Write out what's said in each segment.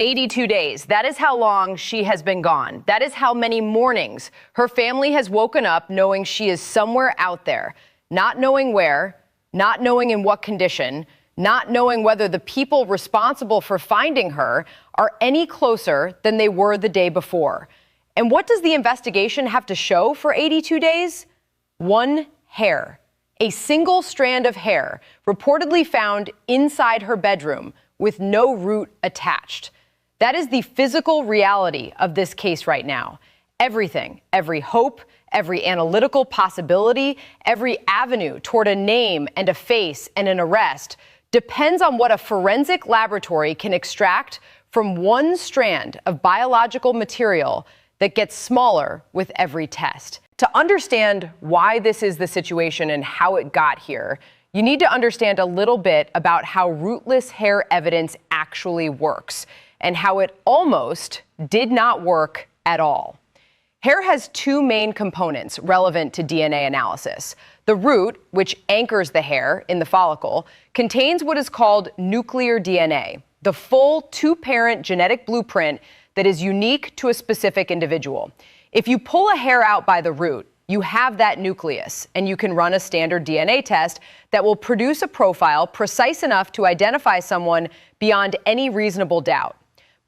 82 days. That is how long she has been gone. That is how many mornings her family has woken up knowing she is somewhere out there, not knowing where, not knowing in what condition, not knowing whether the people responsible for finding her are any closer than they were the day before. And what does the investigation have to show for 82 days? One hair, a single strand of hair reportedly found inside her bedroom with no root attached. That is the physical reality of this case right now. Everything, every hope, every analytical possibility, every avenue toward a name and a face and an arrest depends on what a forensic laboratory can extract from one strand of biological material that gets smaller with every test. To understand why this is the situation and how it got here, you need to understand a little bit about how rootless hair evidence actually works and how it almost did not work at all. Hair has two main components relevant to DNA analysis. The root, which anchors the hair in the follicle, contains what is called nuclear DNA, the full two-parent genetic blueprint that is unique to a specific individual. If you pull a hair out by the root, you have that nucleus, and you can run a standard DNA test that will produce a profile precise enough to identify someone beyond any reasonable doubt.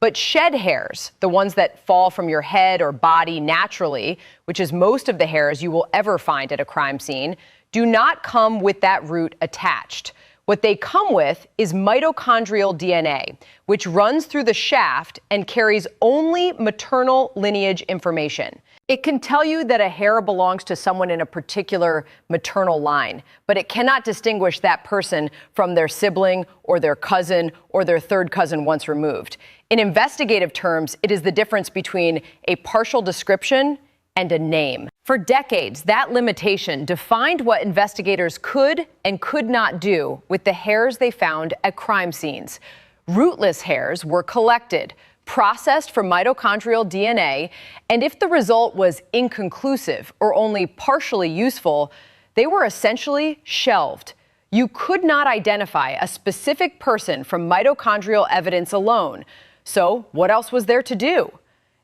But shed hairs, the ones that fall from your head or body naturally, which is most of the hairs you will ever find at a crime scene, do not come with that root attached. What they come with is mitochondrial DNA, which runs through the shaft and carries only maternal lineage information. It can tell you that a hair belongs to someone in a particular maternal line, but it cannot distinguish that person from their sibling or their cousin or their third cousin once removed. In investigative terms, it is the difference between a partial description and a name. For decades, that limitation defined what investigators could and could not do with the hairs they found at crime scenes. Rootless hairs were collected, processed for mitochondrial DNA, and if the result was inconclusive or only partially useful, they were essentially shelved. You could not identify a specific person from mitochondrial evidence alone. So what else was there to do?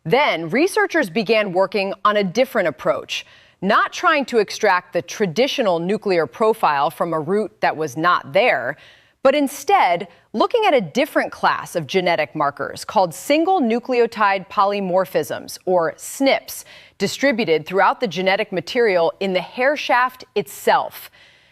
Then researchers began working on a different approach, not trying to extract the traditional nuclear profile from a root that was not there, but instead looking at a different class of genetic markers called single nucleotide polymorphisms, or SNPs, distributed throughout the genetic material in the hair shaft itself.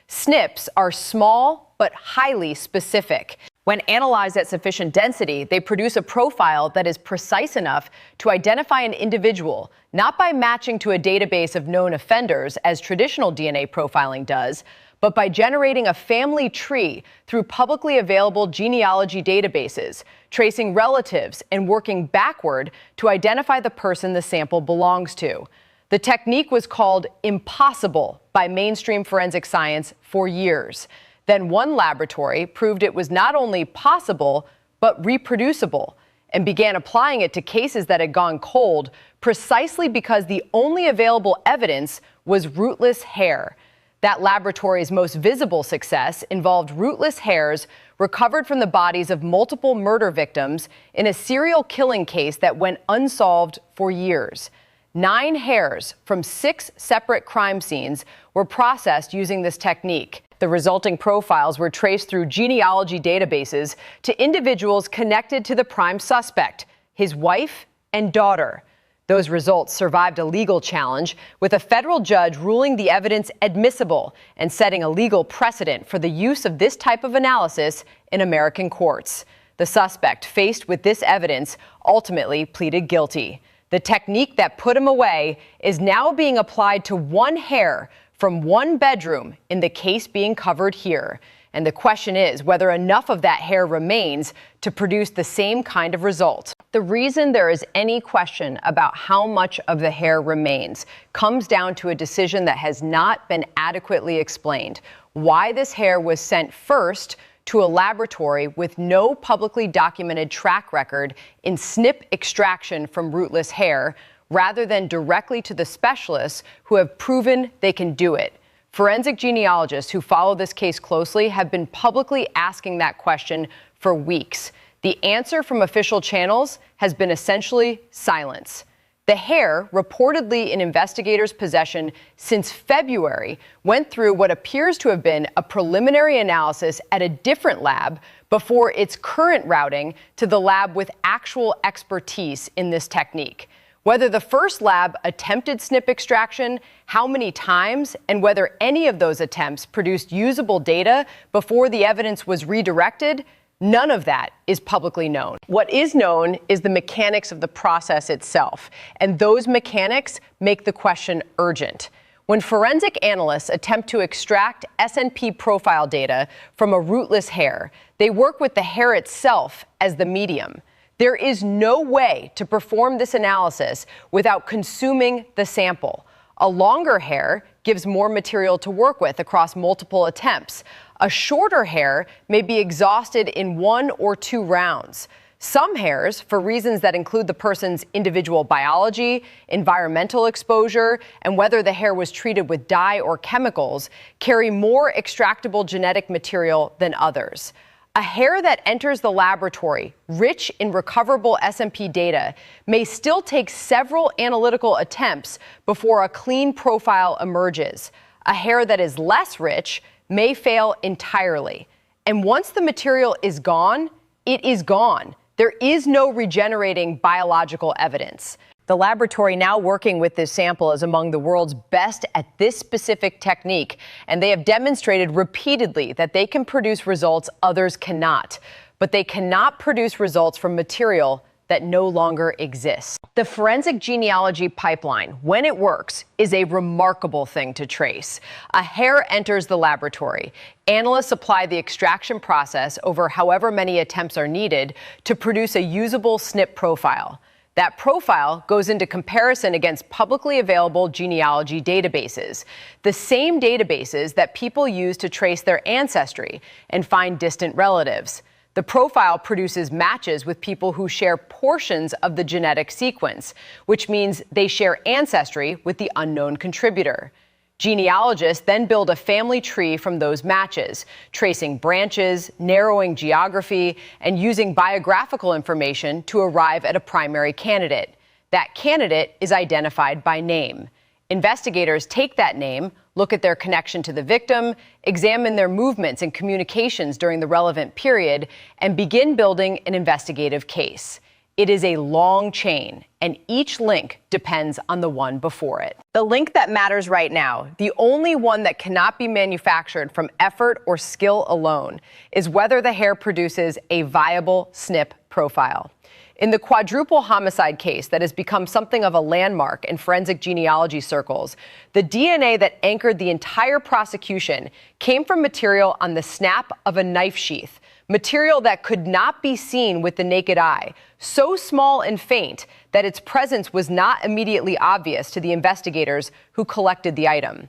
SNPs are small but highly specific. When analyzed at sufficient density, they produce a profile that is precise enough to identify an individual, not by matching to a database of known offenders, as traditional DNA profiling does, but by generating a family tree through publicly available genealogy databases, tracing relatives and working backward to identify the person the sample belongs to. The technique was called impossible by mainstream forensic science for years. Then one laboratory proved it was not only possible, but reproducible, and began applying it to cases that had gone cold precisely because the only available evidence was rootless hair. That laboratory's most visible success involved rootless hairs recovered from the bodies of multiple murder victims in a serial killing case that went unsolved for years. 9 hairs from 6 separate crime scenes were processed using this technique. The resulting profiles were traced through genealogy databases to individuals connected to the prime suspect, his wife and daughter. Those results survived a legal challenge, with a federal judge ruling the evidence admissible and setting a legal precedent for the use of this type of analysis in American courts. The suspect, faced with this evidence, ultimately pleaded guilty. The technique that put him away is now being applied to one hair from one bedroom in the case being covered here. And the question is whether enough of that hair remains to produce the same kind of result. The reason there is any question about how much of the hair remains comes down to a decision that has not been adequately explained. Why this hair was sent first to a laboratory with no publicly documented track record in SNP extraction from rootless hair, rather than directly to the specialists who have proven they can do it. Forensic genealogists who follow this case closely have been publicly asking that question for weeks. The answer from official channels has been essentially silence. The hair, reportedly in investigators' possession since February, went through what appears to have been a preliminary analysis at a different lab before its current routing to the lab with actual expertise in this technique. Whether the first lab attempted SNP extraction, how many times, and whether any of those attempts produced usable data before the evidence was redirected, none of that is publicly known. What is known is the mechanics of the process itself, and those mechanics make the question urgent. When forensic analysts attempt to extract SNP profile data from a rootless hair, they work with the hair itself as the medium. There is no way to perform this analysis without consuming the sample. A longer hair gives more material to work with across multiple attempts. A shorter hair may be exhausted in 1 or 2 rounds. Some hairs, for reasons that include the person's individual biology, environmental exposure, and whether the hair was treated with dye or chemicals, carry more extractable genetic material than others. A hair that enters the laboratory rich in recoverable SNP data may still take several analytical attempts before a clean profile emerges. A hair that is less rich may fail entirely. And once the material is gone, it is gone. There is no regenerating biological evidence. The laboratory now working with this sample is among the world's best at this specific technique, and they have demonstrated repeatedly that they can produce results others cannot. But they cannot produce results from material that no longer exists. The forensic genealogy pipeline, when it works, is a remarkable thing to trace. A hair enters the laboratory. Analysts apply the extraction process over however many attempts are needed to produce a usable SNP profile. That profile goes into comparison against publicly available genealogy databases, the same databases that people use to trace their ancestry and find distant relatives. The profile produces matches with people who share portions of the genetic sequence, which means they share ancestry with the unknown contributor. Genealogists then build a family tree from those matches, tracing branches, narrowing geography, and using biographical information to arrive at a primary candidate. That candidate is identified by name. Investigators take that name, look at their connection to the victim, examine their movements and communications during the relevant period, and begin building an investigative case. It is a long chain, and each link depends on the one before it. The link that matters right now, the only one that cannot be manufactured from effort or skill alone, is whether the hair produces a viable SNP profile. In the quadruple homicide case that has become something of a landmark in forensic genealogy circles, the DNA that anchored the entire prosecution came from material on the snap of a knife sheath, material that could not be seen with the naked eye, so small and faint that its presence was not immediately obvious to the investigators who collected the item.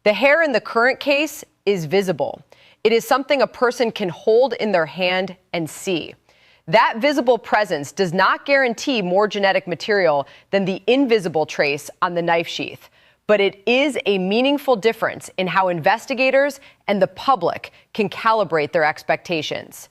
The hair in the current case is visible. It is something a person can hold in their hand and see. That visible presence does not guarantee more genetic material than the invisible trace on the knife sheath, but it is a meaningful difference in how investigators and the public can calibrate their expectations.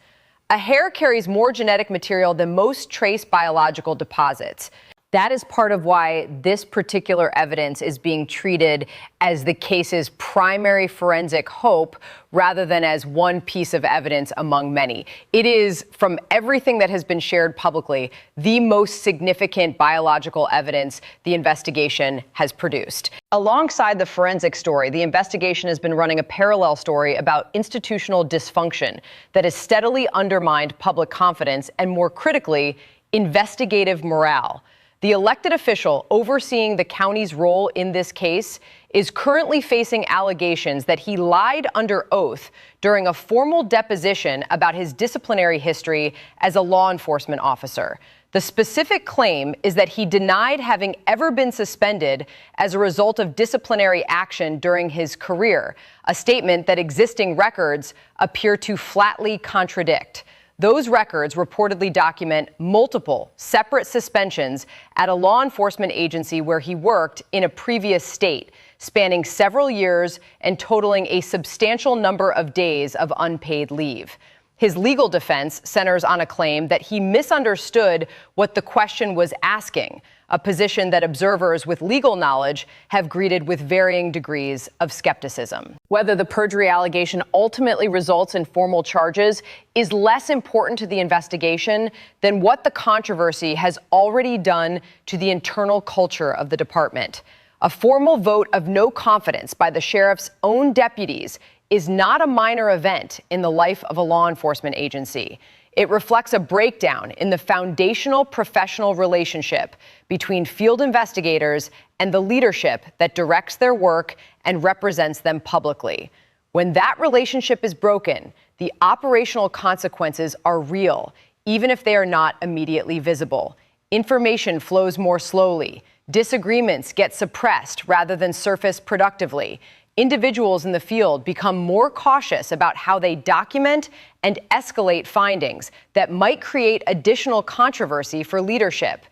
A hair carries more genetic material than most trace biological deposits. That is part of why this particular evidence is being treated as the case's primary forensic hope rather than as one piece of evidence among many. It is, from everything that has been shared publicly, the most significant biological evidence the investigation has produced. Alongside the forensic story, the investigation has been running a parallel story about institutional dysfunction that has steadily undermined public confidence and, more critically, investigative morale. The elected official overseeing the county's role in this case is currently facing allegations that he lied under oath during a formal deposition about his disciplinary history as a law enforcement officer. The specific claim is that he denied having ever been suspended as a result of disciplinary action during his career, a statement that existing records appear to flatly contradict. Those records reportedly document multiple separate suspensions at a law enforcement agency where he worked in a previous state, spanning several years and totaling a substantial number of days of unpaid leave. His legal defense centers on a claim that he misunderstood what the question was asking, a position that observers with legal knowledge have greeted with varying degrees of skepticism. Whether the perjury allegation ultimately results in formal charges is less important to the investigation than what the controversy has already done to the internal culture of the department. A formal vote of no confidence by the sheriff's own deputies is not a minor event in the life of a law enforcement agency. It reflects a breakdown in the foundational professional relationship between field investigators and the leadership that directs their work and represents them publicly. When that relationship is broken, the operational consequences are real, even if they are not immediately visible. Information flows more slowly. Disagreements get suppressed rather than surface productively. Individuals in the field become more cautious about how they document and escalate findings that might create additional controversy for leadership.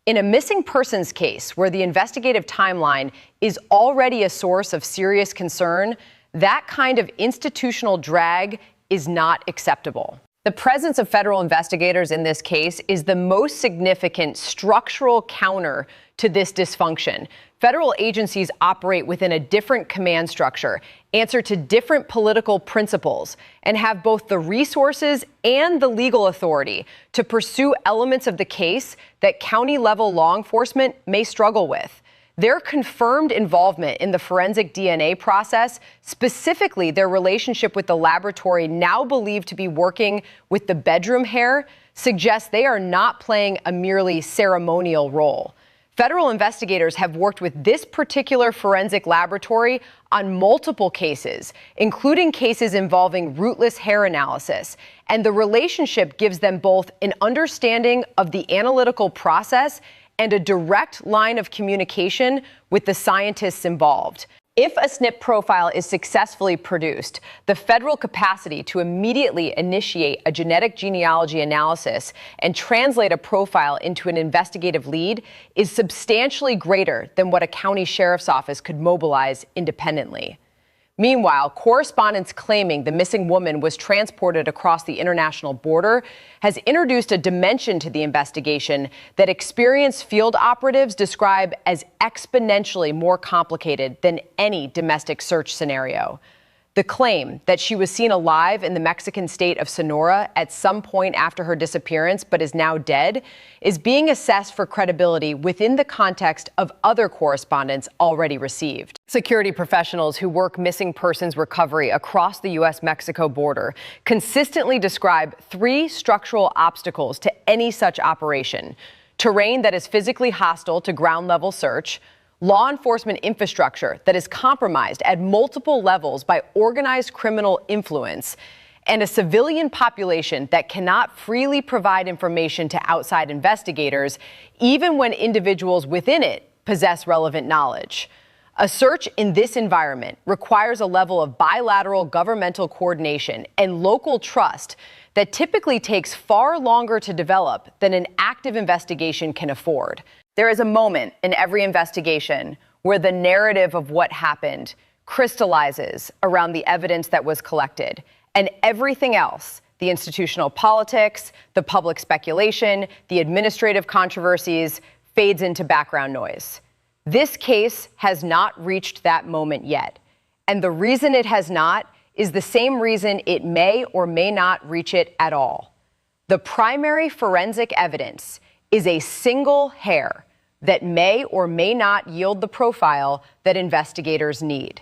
In a missing persons case where the investigative timeline is already a source of serious concern, that kind of institutional drag is not acceptable. The presence of federal investigators in this case is the most significant structural counter to this dysfunction. Federal agencies operate within a different command structure, answer to different political principles, and have both the resources and the legal authority to pursue elements of the case that county-level law enforcement may struggle with. Their confirmed involvement in the forensic DNA process, specifically their relationship with the laboratory now believed to be working with the bedroom hair, suggests they are not playing a merely ceremonial role. Federal investigators have worked with this particular forensic laboratory on multiple cases, including cases involving rootless hair analysis, and the relationship gives them both an understanding of the analytical process and a direct line of communication with the scientists involved. If a SNP profile is successfully produced, the federal capacity to immediately initiate a genetic genealogy analysis and translate a profile into an investigative lead is substantially greater than what a county sheriff's office could mobilize independently. Meanwhile, correspondence claiming the missing woman was transported across the international border has introduced a dimension to the investigation that experienced field operatives describe as exponentially more complicated than any domestic search scenario. The claim that she was seen alive in the Mexican state of Sonora at some point after her disappearance but is now dead is being assessed for credibility within the context of other correspondence already received. Security professionals who work missing persons recovery across the U.S.-Mexico border consistently describe three structural obstacles to any such operation: terrain that is physically hostile to ground-level search, law enforcement infrastructure that is compromised at multiple levels by organized criminal influence, and a civilian population that cannot freely provide information to outside investigators, even when individuals within it possess relevant knowledge. A search in this environment requires a level of bilateral governmental coordination and local trust that typically takes far longer to develop than an active investigation can afford. There is a moment in every investigation where the narrative of what happened crystallizes around the evidence that was collected, and everything else, the institutional politics, the public speculation, the administrative controversies, fades into background noise. This case has not reached that moment yet, and the reason it has not is the same reason it may or may not reach it at all. The primary forensic evidence is a single hair that may or may not yield the profile that investigators need.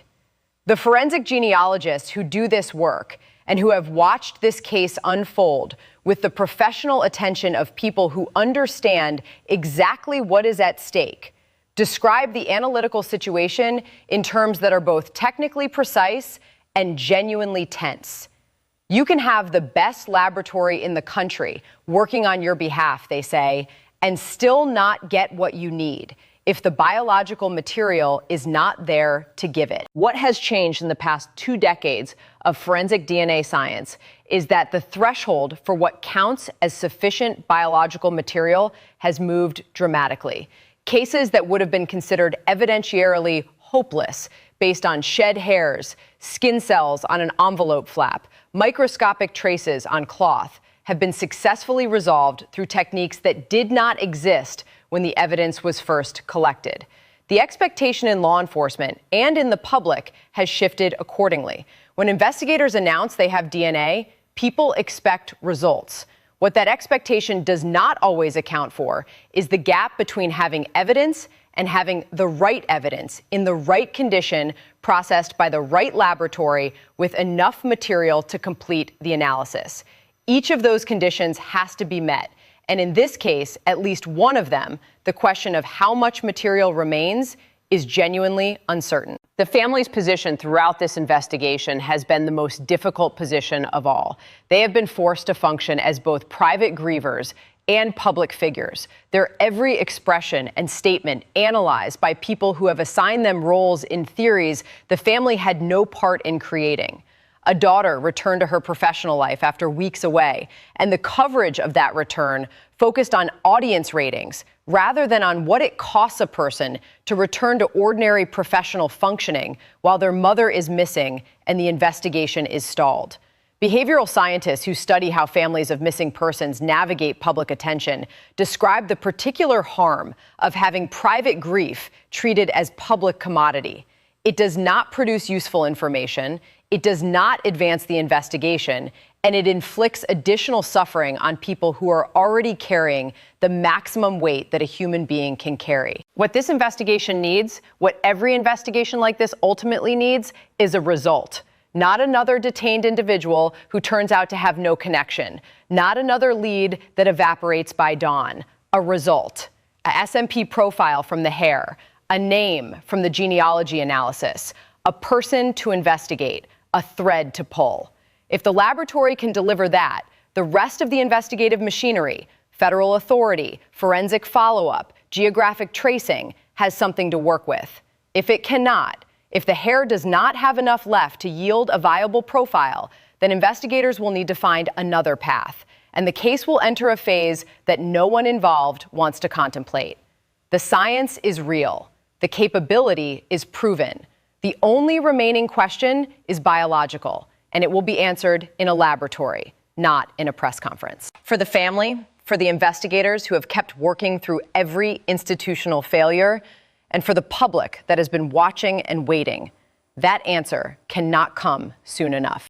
The forensic genealogists who do this work and who have watched this case unfold with the professional attention of people who understand exactly what is at stake describe the analytical situation in terms that are both technically precise and genuinely tense. You can have the best laboratory in the country working on your behalf, they say, and still not get what you need if the biological material is not there to give it. What has changed in the past 2 decades of forensic DNA science is that the threshold for what counts as sufficient biological material has moved dramatically. Cases that would have been considered evidentiarily hopeless based on shed hairs, skin cells on an envelope flap, microscopic traces on cloth, have been successfully resolved through techniques that did not exist when the evidence was first collected. The expectation in law enforcement and in the public has shifted accordingly. When investigators announce they have DNA, people expect results. What that expectation does not always account for is the gap between having evidence and having the right evidence in the right condition, processed by the right laboratory with enough material to complete the analysis. Each of those conditions has to be met. And in this case, at least one of them, the question of how much material remains, is genuinely uncertain. The family's position throughout this investigation has been the most difficult position of all. They have been forced to function as both private grievers and public figures. Their every expression and statement analyzed by people who have assigned them roles in theories the family had no part in creating. A daughter returned to her professional life after weeks away, and the coverage of that return focused on audience ratings rather than on what it costs a person to return to ordinary professional functioning while their mother is missing and the investigation is stalled. Behavioral scientists who study how families of missing persons navigate public attention describe the particular harm of having private grief treated as public commodity. It does not produce useful information, it does not advance the investigation, and it inflicts additional suffering on people who are already carrying the maximum weight that a human being can carry. What this investigation needs, what every investigation like this ultimately needs, is a result. Not another detained individual who turns out to have no connection. Not another lead that evaporates by dawn. A result. A SMP profile from the hair. A name from the genealogy analysis. A person to investigate. A thread to pull. If the laboratory can deliver that, the rest of the investigative machinery, federal authority, forensic follow-up, geographic tracing, has something to work with. If it cannot, if the hair does not have enough left to yield a viable profile, then investigators will need to find another path, and the case will enter a phase that no one involved wants to contemplate. The science is real. The capability is proven. The only remaining question is biological, and it will be answered in a laboratory, not in a press conference. For the family, for the investigators who have kept working through every institutional failure, and for the public that has been watching and waiting, that answer cannot come soon enough.